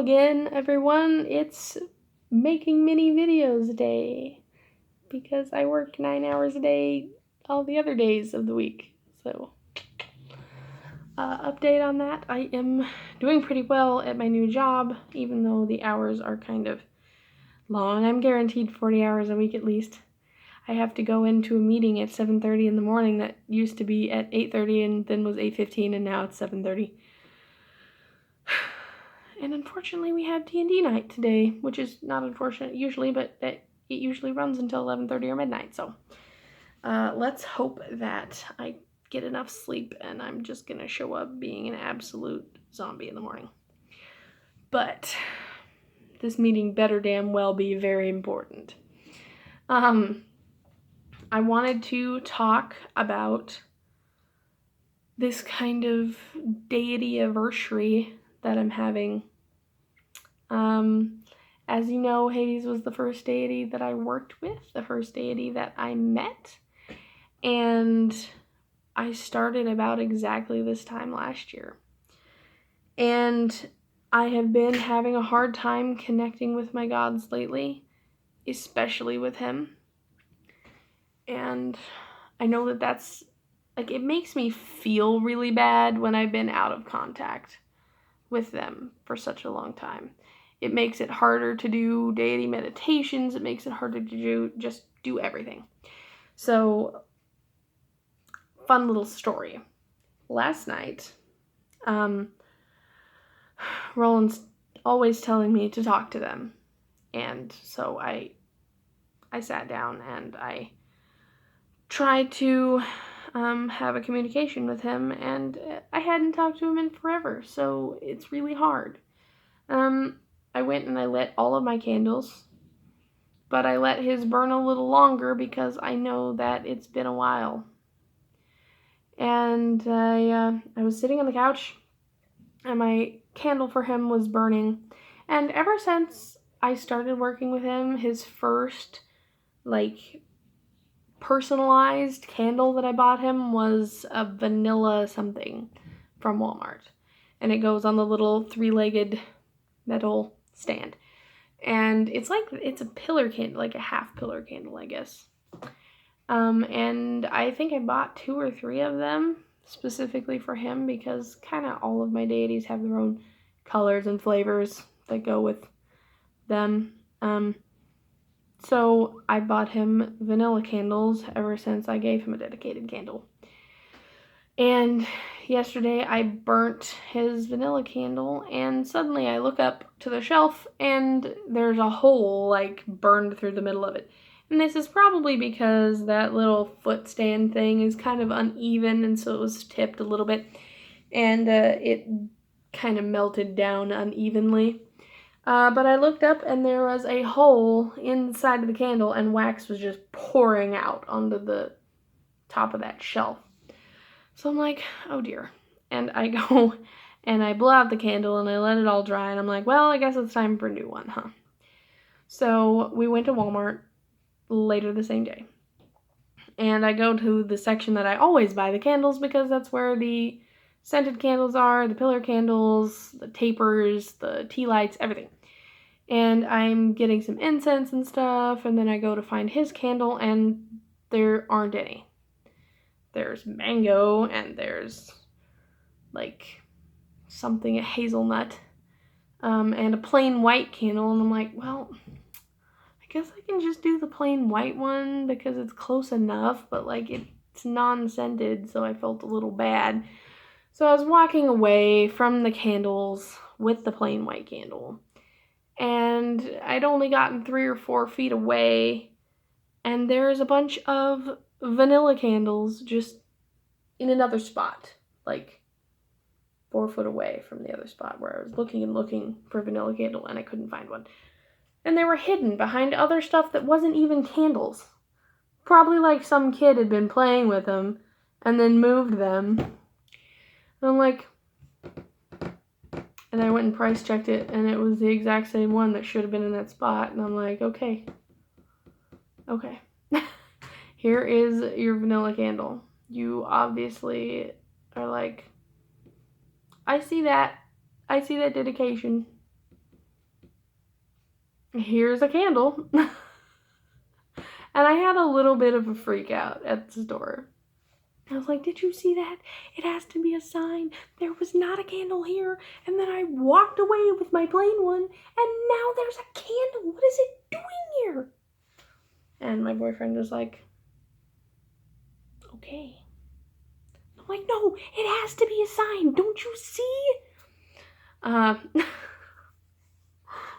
again, everyone. It's making mini videos day because I work 9 hours a day all the other days of the week. So, update on that. I am doing pretty well at my new job, even though the hours are kind of long. I'm guaranteed 40 hours a week at least. I have to go into a meeting at 7:30 in the morning that used to be at 8:30 and then was 8:15 and now it's 7:30. And unfortunately, we have D&D night today, which is not unfortunate usually, but it usually runs until 11:30 or midnight. So let's hope that I get enough sleep and I'm just going to show up being an absolute zombie in the morning. But this meeting better damn well be very important. I wanted to talk about this kind of deity anniversary that I'm having. As you know, Hades was the first deity that I worked with, the first deity that I met, and I started about exactly this time last year. And I have been having a hard time connecting with my gods lately, especially with him. And I know that that's, like, it makes me feel really bad when I've been out of contact with them for such a long time. It makes it harder to do deity meditations. It makes it harder to do everything. So, fun little story. Last night, Roland's always telling me to talk to them. And so I sat down and I tried to have a communication with him, and I hadn't talked to him in forever, so it's really hard. I went and I lit all of my candles, but I let his burn a little longer because I know that it's been a while. And I was sitting on the couch, and my candle for him was burning. And ever since I started working with him, his first, personalized candle that I bought him was a vanilla something from Walmart. And it goes on the little 3-legged metal stand. And it's a pillar candle, like a half pillar candle, I guess. And I think I bought 2 or 3 of them specifically for him because kind of all of my deities have their own colors and flavors that go with them. So I bought him vanilla candles ever since I gave him a dedicated candle. And yesterday I burnt his vanilla candle, and suddenly I look up to the shelf and there's a hole burned through the middle of it. And this is probably because that little foot stand thing is kind of uneven, and so it was tipped a little bit, and it kind of melted down unevenly. But I looked up and there was a hole inside of the candle, and wax was just pouring out onto the top of that shelf. So I'm like, oh dear. And I go and I blow out the candle and I let it all dry, and I'm like, well, I guess it's time for a new one, huh? So we went to Walmart later the same day. And I go to the section that I always buy the candles because that's where the scented candles are, the pillar candles, the tapers, the tea lights, everything. And I'm getting some incense and stuff, and then I go to find his candle, and there aren't any. There's mango, and there's something, a hazelnut, and a plain white candle, and I'm like, well, I guess I can just do the plain white one because it's close enough, but it's non-scented, so I felt a little bad. So I was walking away from the candles with the plain white candle, and I'd only gotten 3 or 4 feet away, and there's a bunch of vanilla candles just in another spot, 4 foot away from the other spot where I was looking for a vanilla candle, and I couldn't find one. And they were hidden behind other stuff that wasn't even candles. Probably some kid had been playing with them and then moved them. And I'm like, and I went and price checked it, and it was the exact same one that should have been in that spot. And I'm like, okay. Here is your vanilla candle. You obviously are I see that dedication. here's a candle. And I had a little bit of a freak out at the store. I was like, did you see that? It has to be a sign. There was not a candle here. And then I walked away with my plain one, and now there's a candle. What is it doing here? And my boyfriend was like, okay. I'm like, no, it has to be a sign. Don't you see?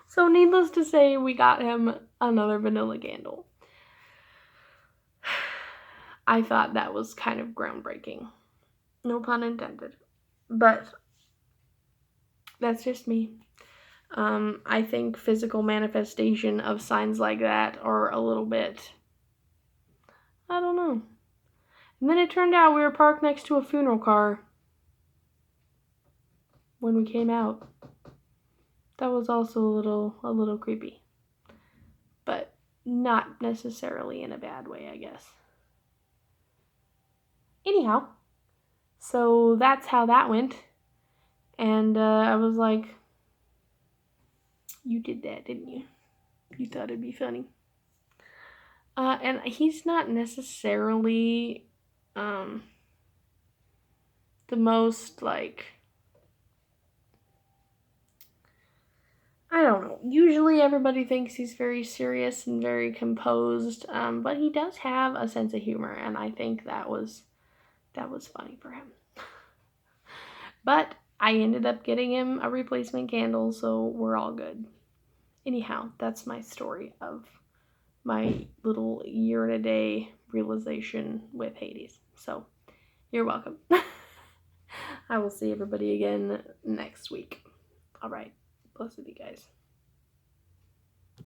So needless to say, we got him another vanilla candle. I thought that was kind of groundbreaking. No pun intended. But that's just me. I think physical manifestation of signs like that are a little bit, I don't know. And then it turned out we were parked next to a funeral car when we came out. That was also a little creepy. But not necessarily in a bad way, I guess. Anyhow, so that's how that went. And I was like, you did that, didn't you? You thought it'd be funny. And he's not necessarily the most, like, I don't know. Usually everybody thinks he's very serious and very composed, but he does have a sense of humor, and I think that was funny for him. But I ended up getting him a replacement candle, so we're all good. Anyhow, that's my story of my little year and a day realization with Hades. So, you're welcome. I will see everybody again next week. All right. Blessed be, guys.